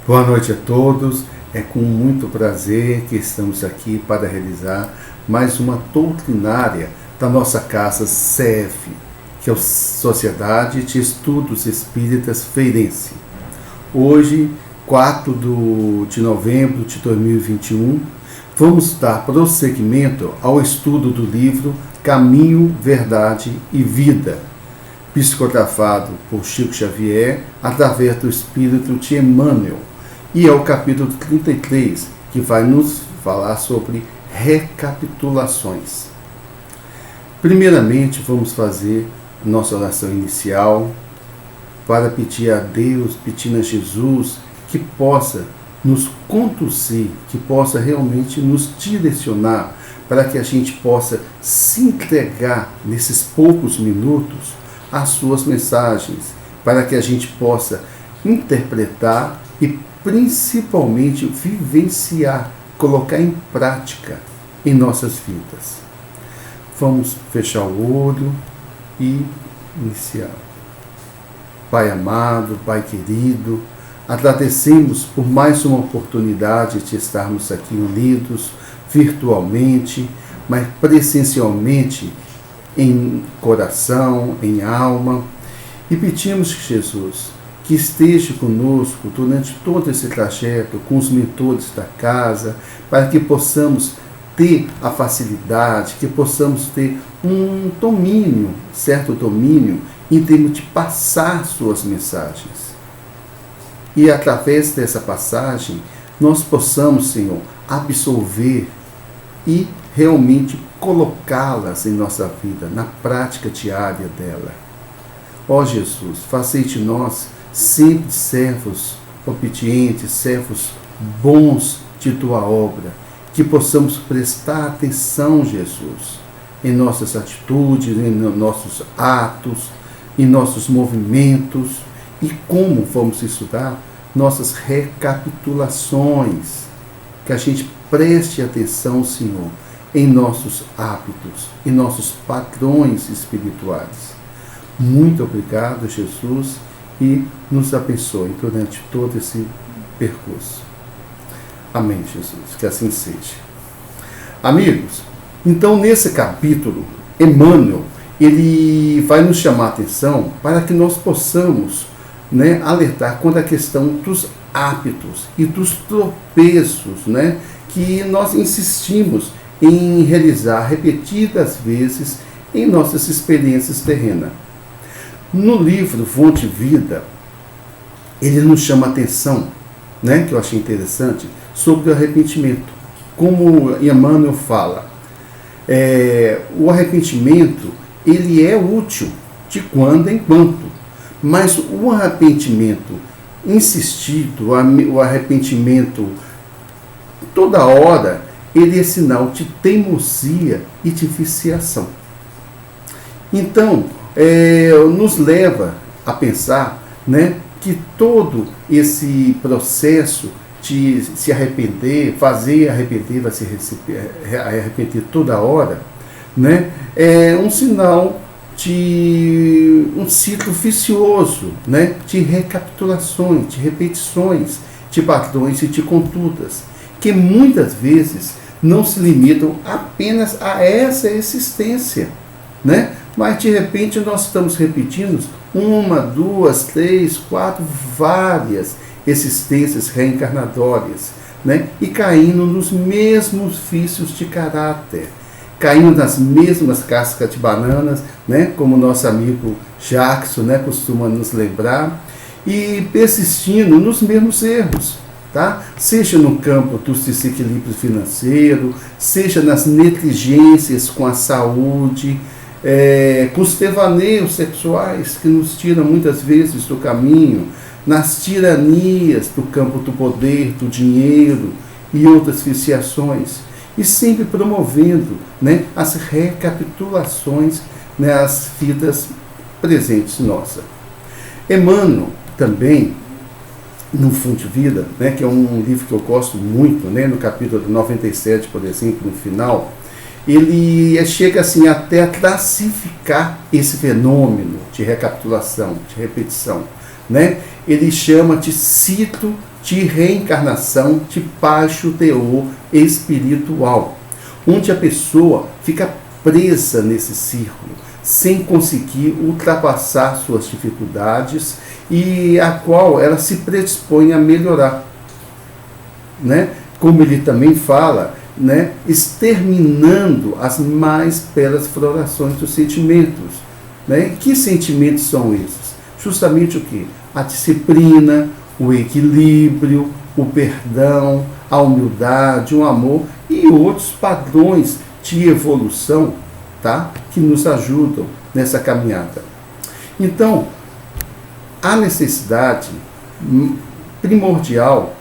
Boa noite a todos. É com muito prazer que estamos aqui para realizar mais uma doutrinária da nossa casa CEF, que é a Sociedade de Estudos Espíritas Feirense. Hoje, 4 de novembro de 2021, vamos dar prosseguimento ao estudo do livro Caminho, Verdade e Vida, psicografado por Chico Xavier através do Espírito de Emmanuel. E é o capítulo 33, que vai nos falar sobre recapitulações. Primeiramente, vamos fazer nossa oração inicial para pedir a Deus, pedir a Jesus, que possa nos conduzir, que possa realmente nos direcionar, para que a gente possa se entregar nesses poucos minutos às suas mensagens, para que a gente possa interpretar e principalmente vivenciar, colocar em prática em nossas vidas. Vamos fechar o olho e iniciar. Pai amado, Pai querido, agradecemos por mais uma oportunidade de estarmos aqui unidos virtualmente, mas presencialmente em coração, em alma, e pedimos que Jesus que esteja conosco durante todo esse trajeto, com os mentores da casa, para que possamos ter a facilidade, que possamos ter um domínio, certo domínio, em termos de passar suas mensagens. E através dessa passagem, nós possamos, Senhor, absorver e realmente colocá-las em nossa vida, na prática diária dela. Ó Jesus, fazei de nós sempre servos obedientes, servos bons de tua obra, que possamos prestar atenção, Jesus, em nossas atitudes, em nossos atos, em nossos movimentos, e como vamos estudar nossas recapitulações, que a gente preste atenção, Senhor, em nossos hábitos, em nossos padrões espirituais. Muito obrigado, Jesus, e nos abençoe durante todo esse percurso. Amém, Jesus, que assim seja. Amigos, então nesse capítulo, Emmanuel, ele vai nos chamar a atenção para que nós possamos, alertar quanto à questão dos hábitos e dos tropeços, que nós insistimos em realizar repetidas vezes em nossas experiências terrenas. No livro Fonte Vida, ele nos chama a atenção, que eu achei interessante, sobre o arrependimento. Como Emmanuel fala, o arrependimento ele é útil de quando em quando, mas o arrependimento insistido, o arrependimento toda hora, ele é sinal de teimosia e de viciação. Então, nos leva a pensar, que todo esse processo de se arrepender, fazer arrepender, vai se arrepender toda hora, é um sinal de um ciclo vicioso, de recapitulações, de repetições, de padrões e de condutas, que muitas vezes não se limitam apenas a essa existência, mas de repente nós estamos repetindo 1, 2, 3, 4, várias existências reencarnatórias, e caindo nos mesmos vícios de caráter, caindo nas mesmas cascas de bananas, como nosso amigo Jackson, costuma nos lembrar, e persistindo nos mesmos erros, seja no campo dos desequilíbrios financeiros, seja nas negligências com a saúde, com os devaneios sexuais que nos tiram muitas vezes do caminho, nas tiranias do campo do poder, do dinheiro e outras viciações, e sempre promovendo as recapitulações nas vidas presentes nossas. Emmanuel também, no Fonte Vida, que é um livro que eu gosto muito, no capítulo 97, por exemplo, no final, ele chega assim até a classificar esse fenômeno de recapitulação, de repetição, Ele chama de ciclo de reencarnação de baixo teor espiritual, onde a pessoa fica presa nesse círculo, sem conseguir ultrapassar suas dificuldades e a qual ela se predispõe a melhorar, né? Como ele também fala, né? Exterminando as mais belas florações dos sentimentos, né? Que sentimentos são esses? Justamente o que? A disciplina, o equilíbrio, o perdão, a humildade, o amor e outros padrões de evolução, tá? Que nos ajudam nessa caminhada. Então, a necessidade primordial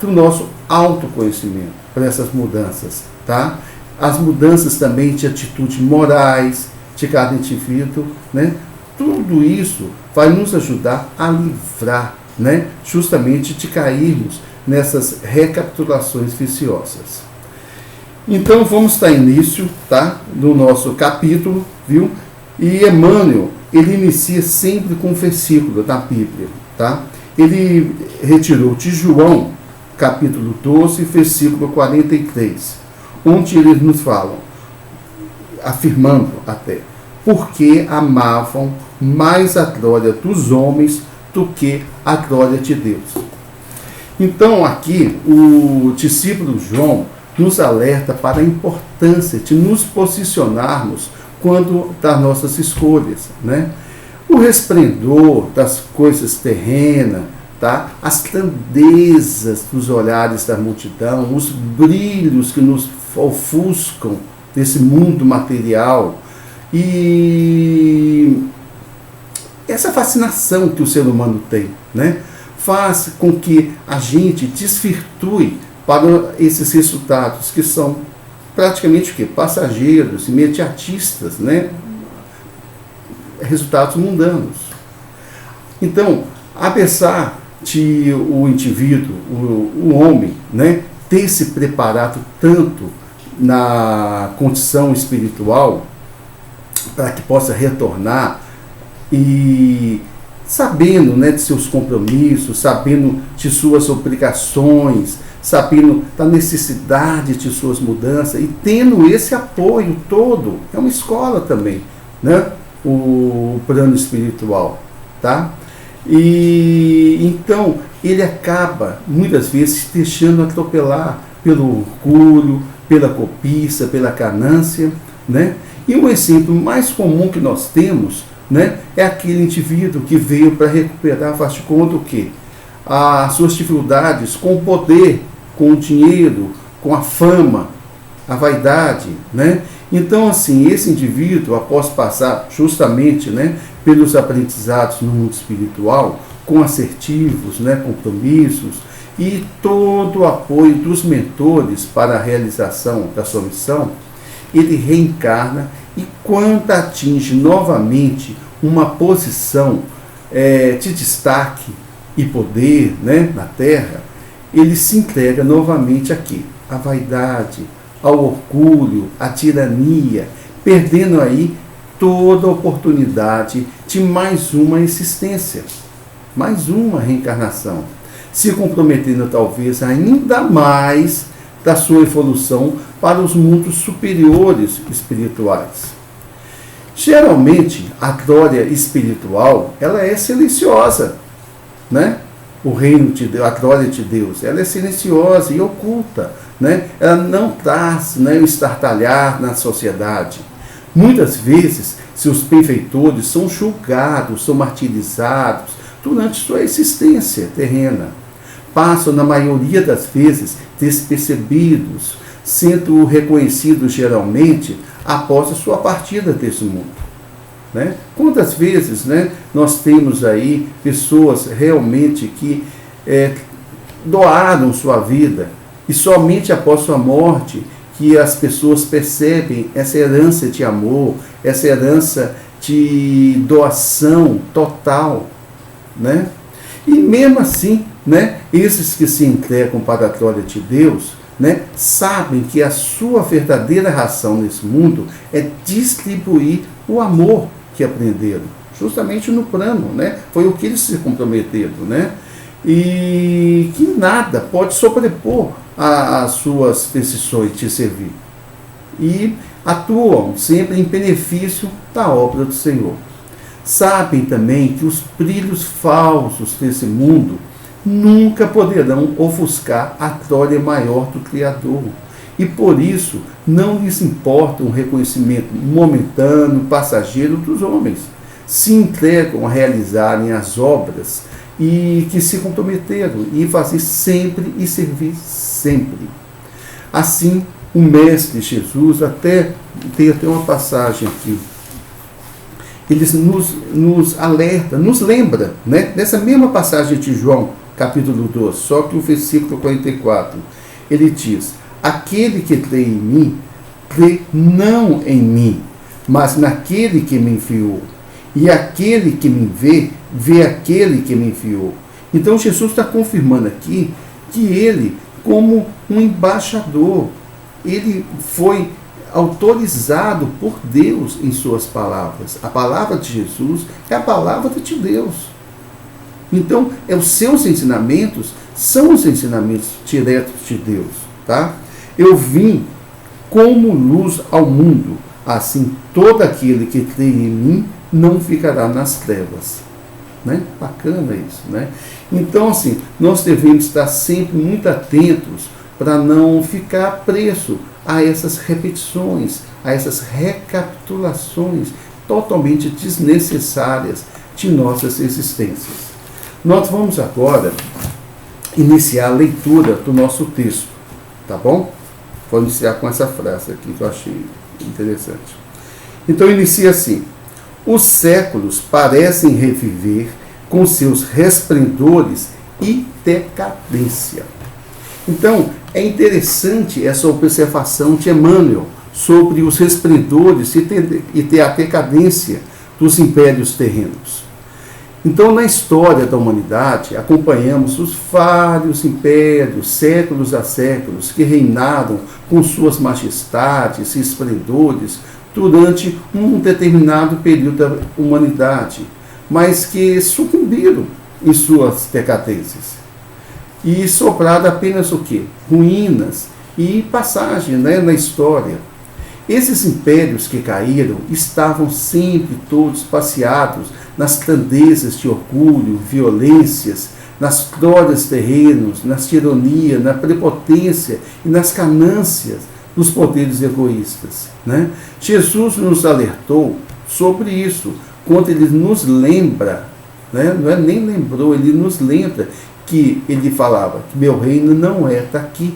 do nosso autoconhecimento para essas mudanças, tá? As mudanças também de atitudes morais de cada indivíduo, né? Tudo isso vai nos ajudar a livrar, né? Justamente de cairmos nessas recapitulações viciosas. Então vamos dar início, tá? No nosso capítulo, viu? E Emmanuel, ele inicia sempre com um versículo da Bíblia, tá? Ele retirou de João, capítulo 12, versículo 43, onde eles nos falam, afirmando até, porque amavam mais a glória dos homens do que a glória de Deus. Então aqui o discípulo João nos alerta para a importância de nos posicionarmos quando das nossas escolhas, né? O resplendor das coisas terrenas, tá? As grandezas dos olhares da multidão, os brilhos que nos ofuscam desse mundo material e essa fascinação que o ser humano tem, né? Faz com que a gente desvirtue para esses resultados que são praticamente o quê? Passageiros, imediatistas, né? Resultados mundanos. Então, apesar de o indivíduo, o homem, né, ter se preparado tanto na condição espiritual para que possa retornar e sabendo, né, de seus compromissos, sabendo de suas obrigações, sabendo da necessidade de suas mudanças e tendo esse apoio todo, é uma escola também, né, o plano espiritual, tá? E então ele acaba muitas vezes se deixando atropelar pelo orgulho, pela cobiça, pela ganância, né? E um exemplo mais comum que nós temos, né, é aquele indivíduo que veio para recuperar, faz de conta o quê? As suas dificuldades com o poder, com o dinheiro, com a fama, a vaidade, né? Então, assim, esse indivíduo, após passar justamente, né, pelos aprendizados no mundo espiritual, com assertivos, né, compromissos e todo o apoio dos mentores para a realização da sua missão, ele reencarna e quando atinge novamente uma posição de destaque e poder, né, na Terra, ele se entrega novamente aqui, à vaidade, ao orgulho, à tirania, perdendo aí toda a oportunidade de mais uma existência, mais uma reencarnação, se comprometendo talvez ainda mais da sua evolução para os mundos superiores espirituais. Geralmente, a glória espiritual, ela é silenciosa, né? O reino de Deus, a glória de Deus, ela é silenciosa e oculta, né? Ela não traz, né, o estartalhar na sociedade. Muitas vezes, seus benfeitores são julgados, são martirizados durante sua existência terrena. Passam, na maioria das vezes, despercebidos, sendo reconhecidos geralmente após a sua partida desse mundo, né? Quantas vezes, né, nós temos aí pessoas realmente que doaram sua vida e somente após sua morte que as pessoas percebem essa herança de amor, essa herança de doação total, né? E mesmo assim, né, esses que se entregam para a glória de Deus, né, sabem que a sua verdadeira razão nesse mundo é distribuir o amor que aprenderam, justamente no plano, né? Foi o que eles se comprometeram, né? e que nada pode sobrepor as suas decisões de servir. E atuam sempre em benefício da obra do Senhor. Sabem também que os brilhos falsos desse mundo nunca poderão ofuscar a glória maior do Criador. E por isso não lhes importa o reconhecimento momentâneo, passageiro dos homens. Se entregam a realizarem as obras e que se comprometeram e fazer sempre e servir sempre. Assim, o Mestre Jesus, tem até uma passagem aqui, ele nos alerta, nos lembra, né? Nessa mesma passagem de João, capítulo 12, só que o versículo 44, ele diz: aquele que crê em mim, crê não em mim, mas naquele que me enviou. E aquele que me vê, vê aquele que me enviou. Então Jesus está confirmando aqui que ele, como um embaixador, ele foi autorizado por Deus em suas palavras. A palavra de Jesus é a palavra de Deus. Então, os seus ensinamentos são os ensinamentos diretos de Deus. Tá? Eu vim como luz ao mundo, assim todo aquele que crê em mim não ficará nas trevas. Né? Bacana isso, né? Então, assim, nós devemos estar sempre muito atentos para não ficar preso a essas repetições, a essas recapitulações totalmente desnecessárias de nossas existências. Nós vamos agora iniciar a leitura do nosso texto, tá bom? Vou iniciar com essa frase aqui que eu achei interessante. Então, inicia assim: os séculos parecem reviver com seus resplendores e decadência. Então, é interessante essa observação de Emmanuel sobre os resplendores e a decadência dos impérios terrenos. Então, na história da humanidade, acompanhamos os vários impérios, séculos a séculos, que reinaram com suas majestades e esplendores durante um determinado período da humanidade, mas que sucumbiram em suas decadências. E sobrado apenas o quê? Ruínas e passagem, né, na história. Esses impérios que caíram estavam sempre todos passeados nas grandezas de orgulho, violências, nas glórias terrenos, nas tiranias, na prepotência e nas ganâncias dos poderes egoístas. Né? Jesus nos alertou sobre isso, quando ele nos lembra, né? Não é nem lembrou, ele nos lembra que ele falava que meu reino não é daqui,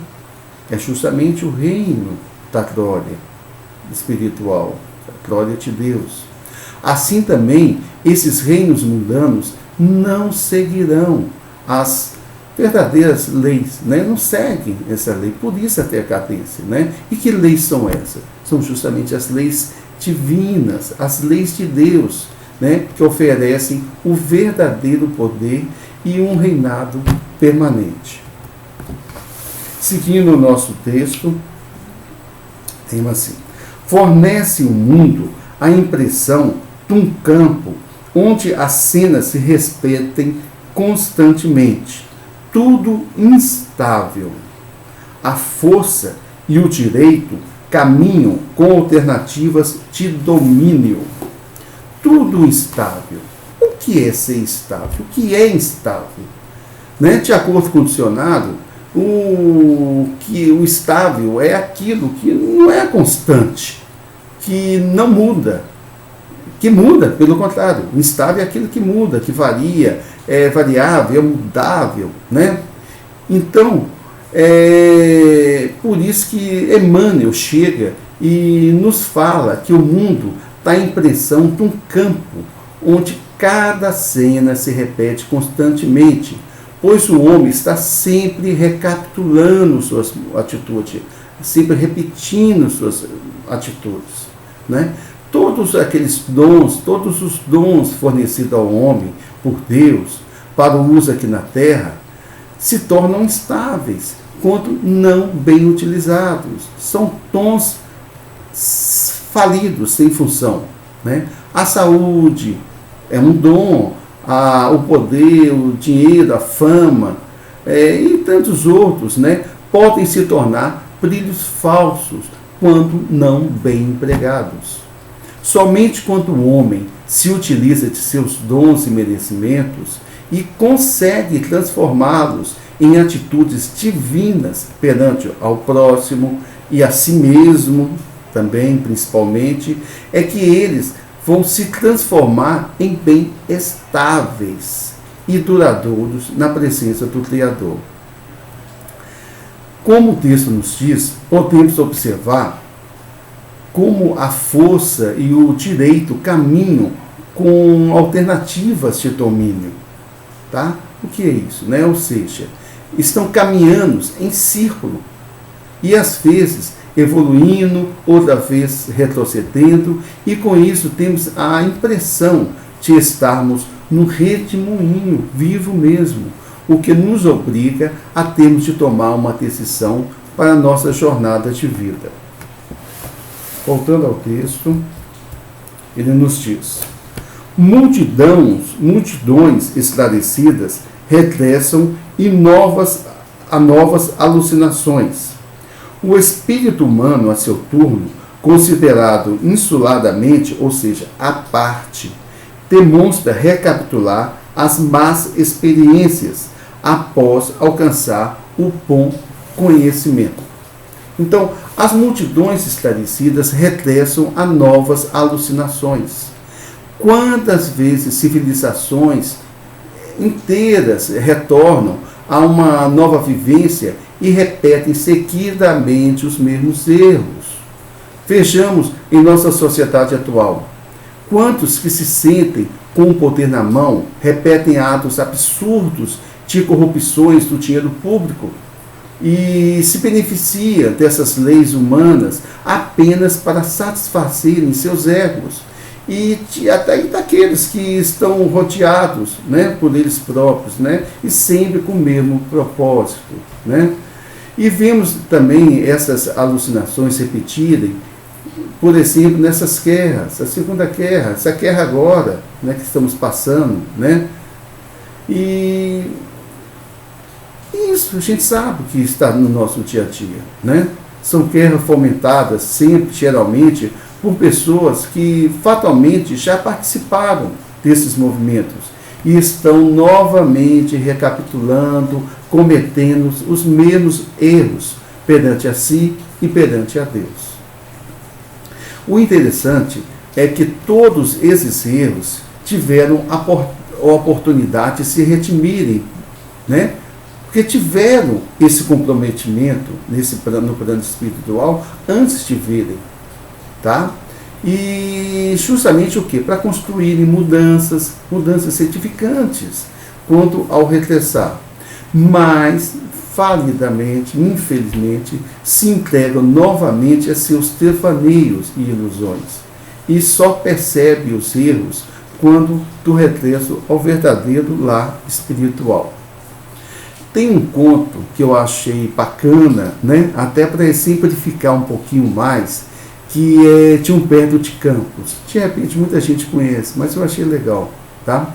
é justamente o reino da glória espiritual, a glória de Deus. Assim também, esses reinos mundanos não seguirão as verdadeiras leis, né? Não seguem essa lei, por isso a decadência. Né? E que leis são essas? São justamente as leis divinas, as leis de Deus, né? Que oferecem o verdadeiro poder e um reinado permanente. Seguindo o nosso texto, tem assim: fornece o mundo a impressão de um campo onde as cenas se repetem constantemente, tudo instável. A força e o direito caminham com alternativas de domínio. Tudo instável. O que é ser instável? O que é instável? Né? De acordo com o dicionário, o estável é aquilo que não é constante, que não muda, que muda, pelo contrário. O instável é aquilo que muda, que varia, é variável, é mudável. Né? Então, por isso que Emmanuel chega e nos fala que o mundo está em impressão de um campo onde cada cena se repete constantemente, pois o homem está sempre recapitulando suas atitudes, sempre repetindo suas atitudes. Né? Todos aqueles dons, todos os dons fornecidos ao homem por Deus para o uso aqui na Terra, se tornam instáveis quando não bem utilizados. São dons falidos, sem função. Né? A saúde é um dom, o poder, o dinheiro, a fama e tantos outros, né, podem se tornar brilhos falsos quando não bem empregados. Somente quando o homem se utiliza de seus dons e merecimentos e consegue transformá-los em atitudes divinas perante ao próximo e a si mesmo também, principalmente, é que eles vão se transformar em bem estáveis e duradouros na presença do Criador. Como o texto nos diz, podemos observar como a força e o direito caminham com alternativas de domínio. Tá? O que é isso? Né? Ou seja, estão caminhando em círculo e às vezes evoluindo, outra vez retrocedendo, e com isso temos a impressão de estarmos no redemoinho vivo mesmo, o que nos obriga a termos de tomar uma decisão para a nossa jornada de vida. Voltando ao texto, ele nos diz: multidões esclarecidas regressam a novas alucinações. O espírito humano, a seu turno, considerado insuladamente, ou seja, à parte, demonstra recapitular as más experiências após alcançar o bom conhecimento. Então, as multidões esclarecidas regressam a novas alucinações. Quantas vezes civilizações inteiras retornam a uma nova vivência e repetem seguidamente os mesmos erros? Vejamos em nossa sociedade atual. Quantos que se sentem com o poder na mão repetem atos absurdos de corrupções do dinheiro público e se beneficia dessas leis humanas apenas para satisfazerem seus egos e até daqueles que estão rodeados, né, por eles próprios, né, e sempre com o mesmo propósito, né? E vemos também essas alucinações repetirem, por exemplo, nessas guerras, a Segunda Guerra, essa guerra agora, né, que estamos passando, né? E isso a gente sabe que está no nosso dia a dia, né? São guerras fomentadas sempre, geralmente, por pessoas que fatalmente já participaram desses movimentos e estão novamente recapitulando, cometendo os mesmos erros perante a si e perante a Deus. O interessante é que todos esses erros tiveram a oportunidade de se redimirem, né? Porque tiveram esse comprometimento no plano espiritual antes de virem, tá? E justamente o quê? Para construírem mudanças certificantes quanto ao regressar. Mas, falidamente, infelizmente, se entregam novamente a seus devaneios e ilusões. E só percebe os erros quando do regresso ao verdadeiro lar espiritual. Tem um conto que eu achei bacana, né? Até para exemplificar um pouquinho mais, que é de Humberto de Campos. De repente muita gente conhece, mas eu achei legal, tá?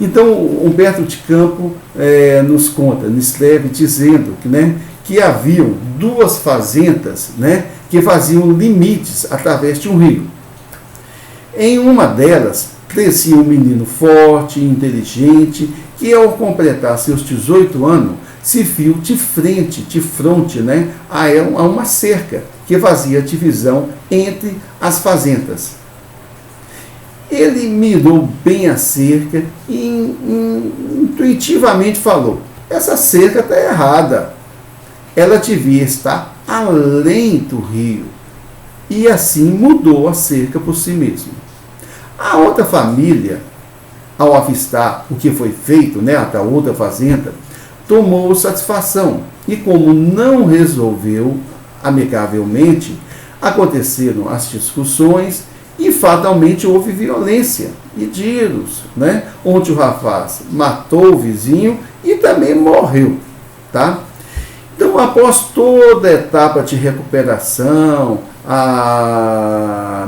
Então Humberto de Campos nos conta, nos escreve dizendo que, né, que haviam duas fazendas, né, que faziam limites através de um rio. Em uma delas crescia um menino forte e inteligente que, ao completar seus 18 anos, se viu de fronte, né, a uma cerca que fazia divisão entre as fazendas. Ele mirou bem a cerca e intuitivamente falou: essa cerca está errada, ela devia estar além do rio. E assim mudou a cerca por si mesmo. A outra família, ao avistar o que foi feito, né, da outra fazenda, tomou satisfação e, como não resolveu amigavelmente, aconteceram as discussões e fatalmente houve violência e tiros, né, onde o rapaz matou o vizinho e também morreu, tá? Então, após toda a etapa de recuperação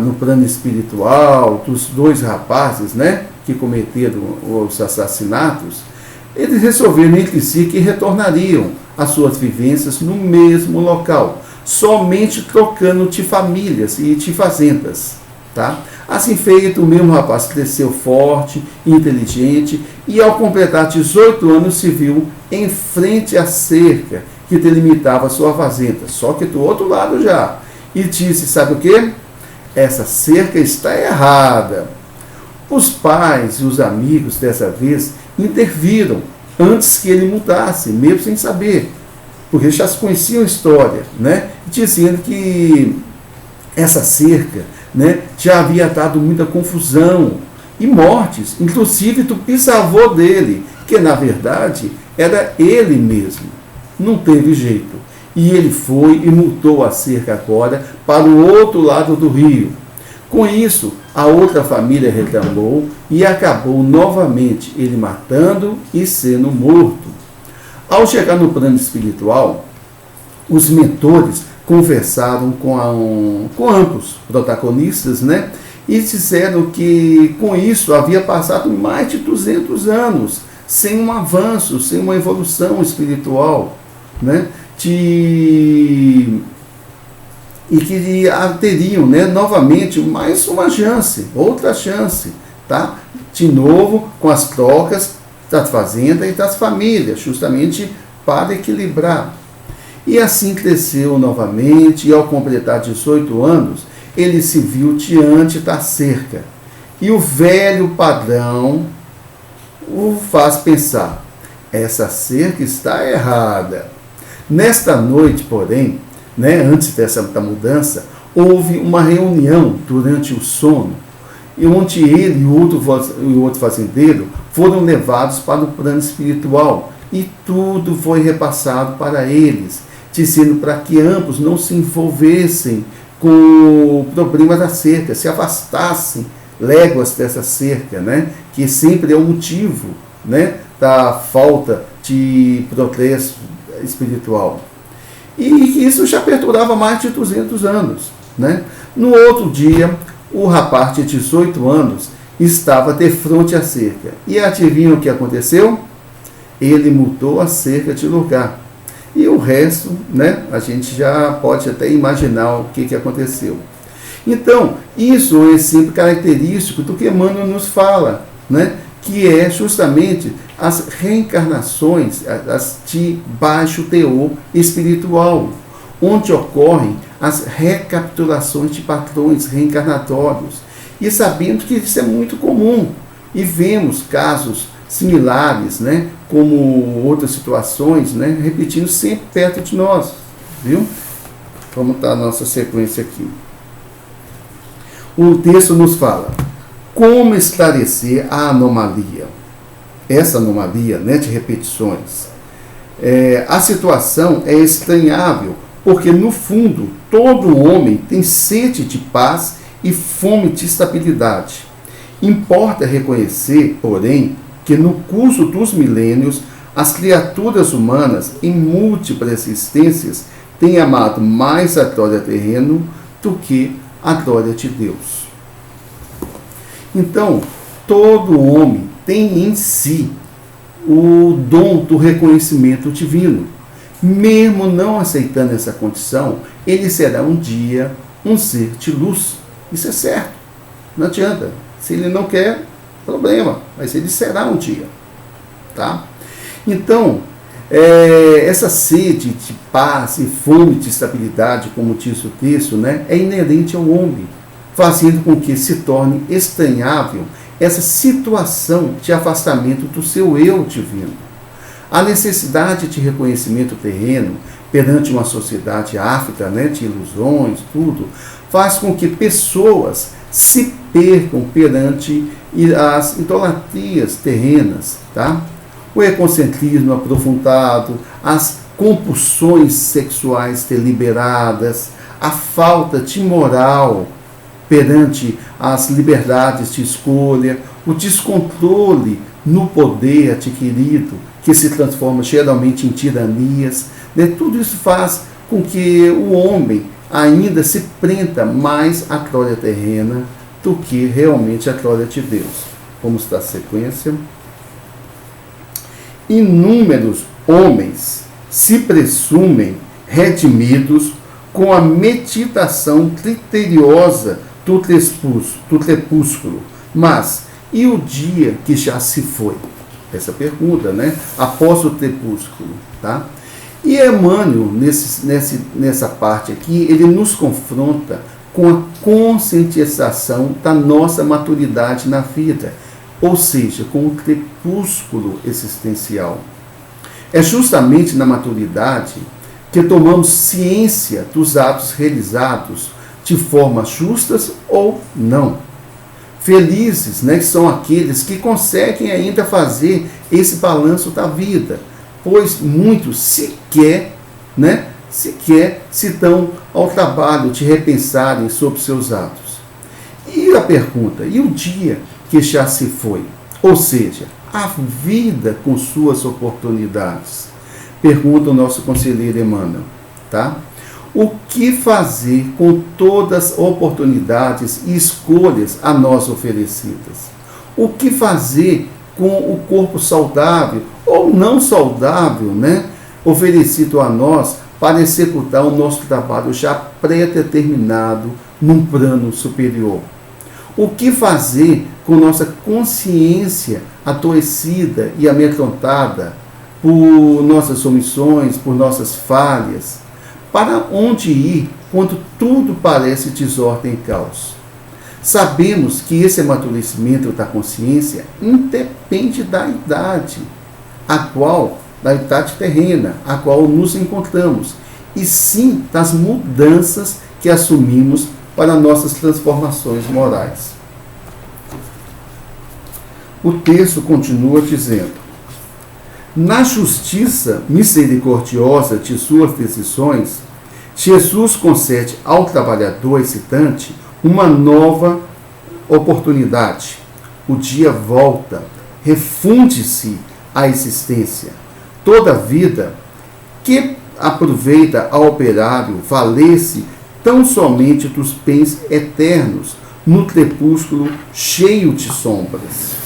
no plano espiritual dos dois rapazes, né, que cometeram os assassinatos, eles resolveram entre si que retornariam às suas vivências no mesmo local, somente trocando de famílias e de fazendas. Tá? Assim feito, o mesmo rapaz cresceu forte, inteligente, e ao completar 18 anos se viu em frente à cerca que delimitava a sua fazenda, só que do outro lado já. E disse, sabe o quê? Essa cerca está errada. Os pais e os amigos, dessa vez, interviram antes que ele mudasse, mesmo sem saber, porque já se conheciam a história, né? Dizendo que essa cerca, né, já havia dado muita confusão e mortes, inclusive do bisavô dele, que na verdade era ele mesmo. Não teve jeito. E ele foi e multou a cerca agora para o outro lado do rio. Com isso, a outra família reclamou e acabou novamente ele matando e sendo morto. Ao chegar no plano espiritual, os mentores conversaram com ambos protagonistas, né? E disseram que com isso havia passado mais de 200 anos sem um avanço, sem uma evolução espiritual, né? E que teriam, né, novamente mais uma chance, outra chance, tá? De novo com as trocas da fazenda e das famílias, justamente para equilibrar. E assim cresceu novamente, e ao completar 18 anos, ele se viu diante da cerca. E o velho padrão o faz pensar, essa cerca está errada. Nesta noite, porém, né, antes da mudança, houve uma reunião durante o sono, e onde ele e o outro fazendeiro foram levados para o plano espiritual, e tudo foi repassado para eles, dizendo para que ambos não se envolvessem com o problema da cerca, se afastassem léguas dessa cerca, né, que sempre é o motivo, né, da falta de progresso espiritual. E isso já perturbava mais de 200 anos. Né? No outro dia, o rapaz de 18 anos estava de frente à cerca. E adivinha o que aconteceu? Ele mudou a cerca de lugar. E o resto, né, a gente já pode até imaginar o que aconteceu. Então, isso é sempre característico do que Emmanuel nos fala, né, que é justamente as reencarnações as de baixo teor espiritual, onde ocorrem as recapitulações de padrões reencarnatórios, e sabendo que isso é muito comum, e vemos casos similares, né, como outras situações, né, repetindo sempre perto de nós, viu? Vamos dar a nossa sequência aqui. O texto nos fala como esclarecer a anomalia. Essa anomalia, né, de repetições. A situação é estranhável, porque no fundo todo homem tem sede de paz e fome de estabilidade. Importa reconhecer, porém, que no curso dos milênios as criaturas humanas em múltiplas existências têm amado mais a glória terrena do que a glória de Deus. Então, todo homem tem em si o dom do reconhecimento divino. Mesmo não aceitando essa condição, ele será um dia um ser de luz. Isso é certo. Não adianta. Se ele não quer, problema. Mas ele será um dia. Tá? Então, essa sede de paz e fome de estabilidade, como diz o texto, né, é inerente ao homem, fazendo com que se torne estranhável essa situação de afastamento do seu eu divino. A necessidade de reconhecimento terreno perante uma sociedade áfrica, né, de ilusões, tudo, faz com que pessoas se percam perante as idolatrias terrenas, tá? O egocentrismo aprofundado, as compulsões sexuais deliberadas, a falta de moral perante as liberdades de escolha, o descontrole no poder adquirido, que se transforma geralmente em tiranias, né? Tudo isso faz com que o homem ainda se prenda mais à glória terrena do que realmente à glória de Deus. Vamos dar sequência. Inúmeros homens se presumem redimidos com a meditação criteriosa do crepúsculo. Mas, e o dia que já se foi? Essa pergunta, né? Após o crepúsculo, tá? E Emmanuel, nessa parte aqui, ele nos confronta com a conscientização da nossa maturidade na vida, ou seja, com o crepúsculo existencial. É justamente na maturidade que tomamos ciência dos atos realizados de forma justas ou não. Felizes, né, são aqueles que conseguem ainda fazer esse balanço da vida, pois muitos sequer se dão ao trabalho de repensarem sobre seus atos. E a pergunta, e o dia que já se foi? Ou seja, a vida com suas oportunidades. Pergunta o nosso conselheiro Emmanuel, tá? O que fazer com todas as oportunidades e escolhas a nós oferecidas? O que fazer com o corpo saudável ou não saudável, né, oferecido a nós para executar o nosso trabalho já pré-determinado num plano superior? O que fazer com nossa consciência adoecida e amedrontada por nossas omissões, por nossas falhas? Para onde ir quando tudo parece desordem e caos? Sabemos que esse amadurecimento da consciência independe da idade, da idade terrena, a qual nos encontramos, e sim das mudanças que assumimos para nossas transformações morais. O texto continua dizendo: na justiça misericordiosa de suas decisões, Jesus concede ao trabalhador excitante uma nova oportunidade. O dia volta, refunde-se a existência. Toda vida que aproveita ao operário valer-se tão somente dos bens eternos no crepúsculo cheio de sombras.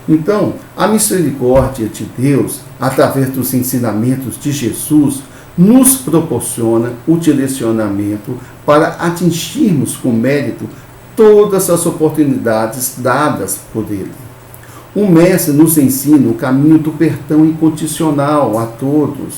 Então, a misericórdia de Deus, através dos ensinamentos de Jesus, nos proporciona o direcionamento para atingirmos com mérito todas as oportunidades dadas por Ele. O Mestre nos ensina o caminho do perdão incondicional a todos,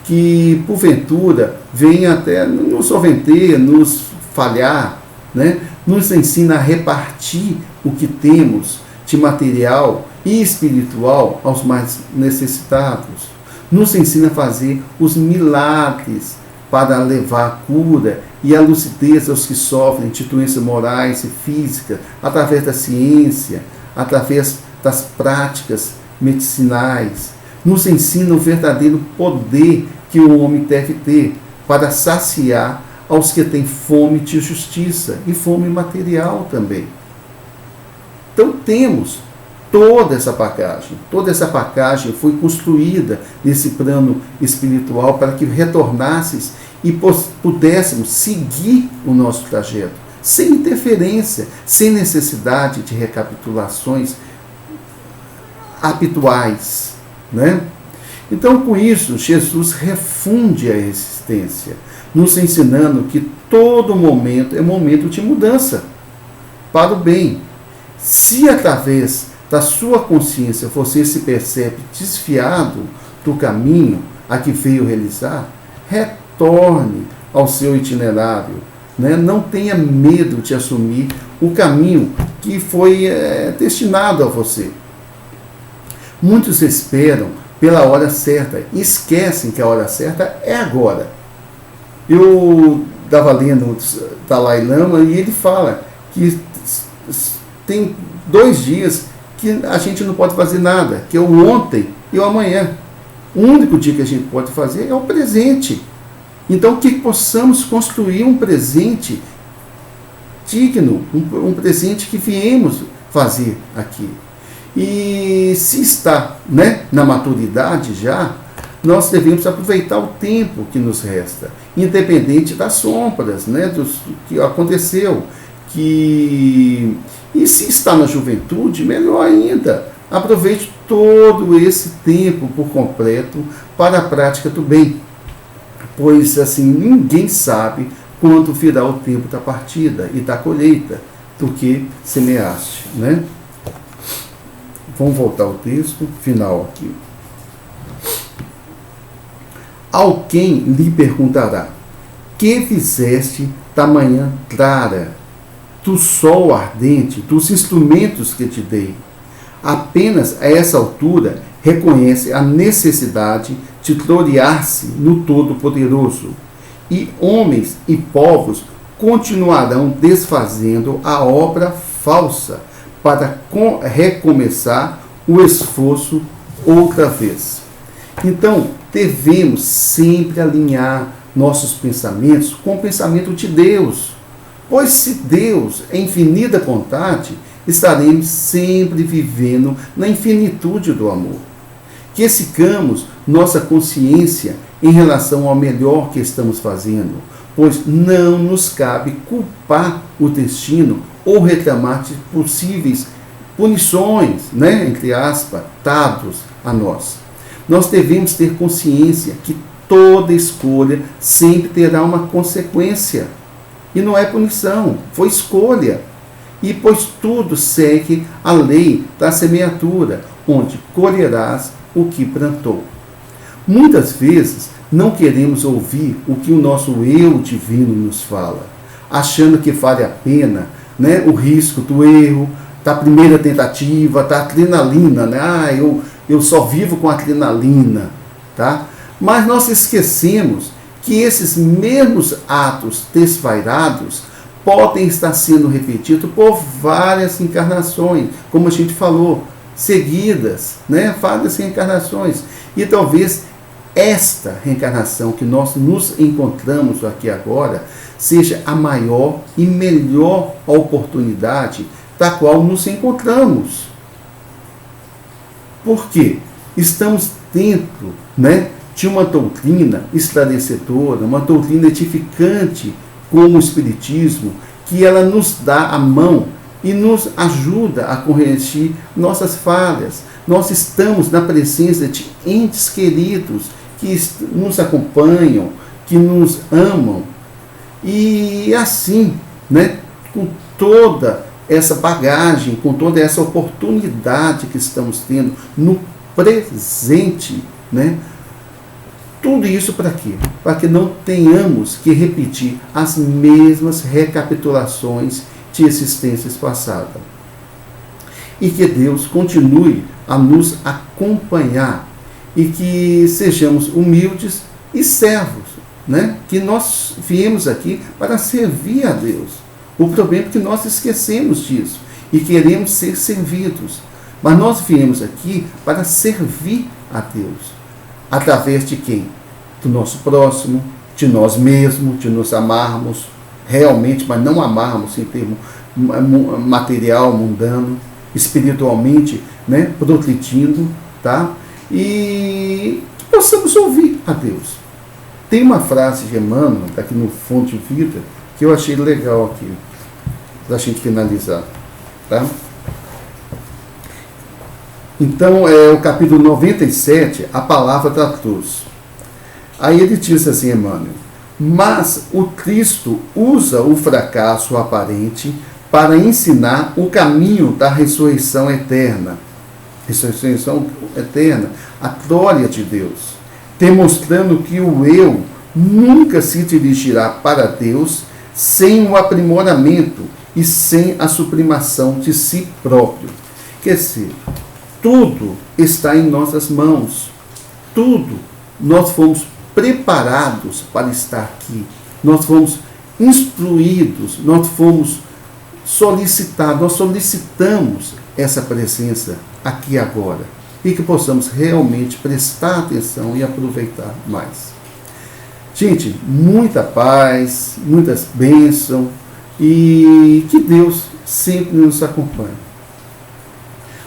que porventura vem até nos ofender, nos falhar, né? Nos ensina a repartir o que temos de material e espiritual aos mais necessitados. Nos ensina a fazer os milagres para levar a cura e a lucidez aos que sofrem de doenças morais e físicas, através da ciência, através das práticas medicinais. Nos ensina o verdadeiro poder que o homem deve ter para saciar aos que têm fome de justiça e fome material também. Então temos toda essa bagagem foi construída nesse plano espiritual para que retornasses e pudéssemos seguir o nosso trajeto, sem interferência, sem necessidade de recapitulações habituais, né? Então, com isso, Jesus refunde a existência, nos ensinando que todo momento é momento de mudança para o bem. Se através da sua consciência você se percebe desviado do caminho a que veio realizar, retorne ao seu itinerário, né? Não tenha medo de assumir o caminho que foi destinado a você. Muitos esperam pela hora certa e esquecem que a hora certa é agora. Eu estava lendo o Dalai Lama e ele fala que tem 2 dias que a gente não pode fazer nada, que é o ontem e o amanhã. O único dia que a gente pode fazer é o presente. Então, que possamos construir um presente digno, um presente que viemos fazer aqui. E se está, né, na maturidade já, nós devemos aproveitar o tempo que nos resta, independente das sombras, né, do que aconteceu, que E se está na juventude, melhor ainda. Aproveite todo esse tempo por completo para a prática do bem. Pois assim, ninguém sabe quando virá o tempo da partida e da colheita do que semeaste, né? Vamos voltar ao texto final aqui. Alguém lhe perguntará: que fizeste da manhã clara, do sol ardente, dos instrumentos que te dei? Apenas a essa altura reconhece a necessidade de gloriar-se no Todo-Poderoso, e homens e povos continuarão desfazendo a obra falsa para recomeçar o esforço outra vez. Então, devemos sempre alinhar nossos pensamentos com o pensamento de Deus, pois se Deus é infinita vontade, estaremos sempre vivendo na infinitude do amor. Que exercitamos nossa consciência em relação ao melhor que estamos fazendo, pois não nos cabe culpar o destino ou reclamar de possíveis punições, entre aspas, dados a nós. Nós devemos ter consciência que toda escolha sempre terá uma consequência. E não é punição, foi escolha. E pois tudo segue a lei da semeadura, onde colherás o que plantou. Muitas vezes não queremos ouvir o que o nosso eu divino nos fala, achando que vale a pena, o risco do erro, da primeira tentativa, da adrenalina, eu só vivo com adrenalina, tá? Mas nós esquecemos que esses mesmos atos desvairados podem estar sendo repetidos por várias encarnações, como a gente falou, seguidas, várias reencarnações. E talvez esta reencarnação que nós nos encontramos aqui agora seja a maior e melhor oportunidade da qual nos encontramos. Por quê? Estamos dentro, de uma doutrina esclarecedora, uma doutrina edificante como o Espiritismo, que ela nos dá a mão e nos ajuda a corrigir nossas falhas. Nós estamos na presença de entes queridos que nos acompanham, que nos amam. E assim, com toda essa bagagem, com toda essa oportunidade que estamos tendo no presente, tudo isso para quê? Para que não tenhamos que repetir as mesmas recapitulações de existências passadas. E que Deus continue a nos acompanhar e que sejamos humildes e servos, que nós viemos aqui para servir a Deus. O problema é que nós esquecemos disso e queremos ser servidos. Mas nós viemos aqui para servir a Deus. Através de quem? Do nosso próximo, de nós mesmos, de nos amarmos realmente, mas não amarmos em termo material, mundano, espiritualmente, progredindo, tá? E que possamos ouvir a Deus. Tem uma frase de Emmanuel, aqui no Fonte de Vida, que eu achei legal aqui, para a gente finalizar, tá? Então, o capítulo 97, a palavra da cruz. Aí ele diz assim, Emmanuel: mas o Cristo usa o fracasso aparente para ensinar o caminho da ressurreição eterna. Ressurreição eterna, a glória de Deus, demonstrando que o eu nunca se dirigirá para Deus sem o aprimoramento e sem a sublimação de si próprio. Quer dizer, tudo está em nossas mãos. Tudo. Nós fomos preparados para estar aqui. Nós fomos instruídos. Nós fomos solicitados. Nós solicitamos essa presença aqui agora. E que possamos realmente prestar atenção e aproveitar mais. Gente, muita paz, muitas bênçãos. E que Deus sempre nos acompanhe.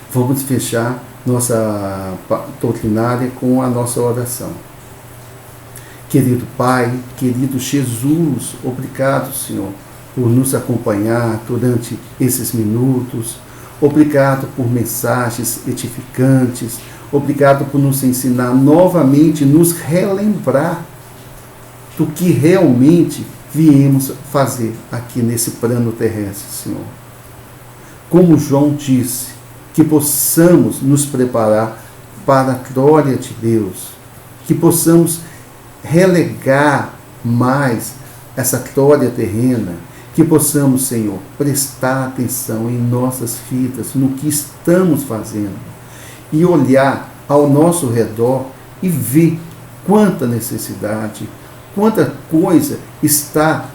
Vamos fechar nossa doutrinária com a nossa oração. Querido Pai, querido Jesus, obrigado, Senhor, por nos acompanhar durante esses minutos. Obrigado por mensagens edificantes. Obrigado por nos ensinar novamente, nos relembrar do que realmente viemos fazer aqui nesse plano terrestre, Senhor. Como João disse, que possamos nos preparar para a glória de Deus, que possamos relegar mais essa glória terrena, que possamos, Senhor, prestar atenção em nossas vidas, no que estamos fazendo, e olhar ao nosso redor e ver quanta necessidade, quanta coisa está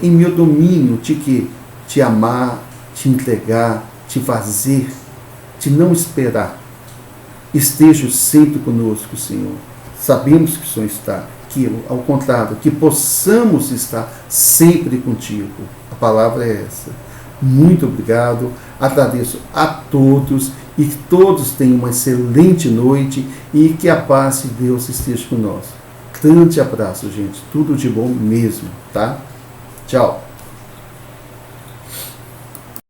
em meu domínio de que te amar, te entregar, te fazer, te não esperar. Esteja sempre conosco, Senhor. Sabemos que o Senhor está, que ao contrário, que possamos estar sempre contigo. A palavra é essa. Muito obrigado, agradeço a todos e que todos tenham uma excelente noite e que a paz de Deus esteja conosco. Grande abraço, gente. Tudo de bom mesmo, tá? Tchau.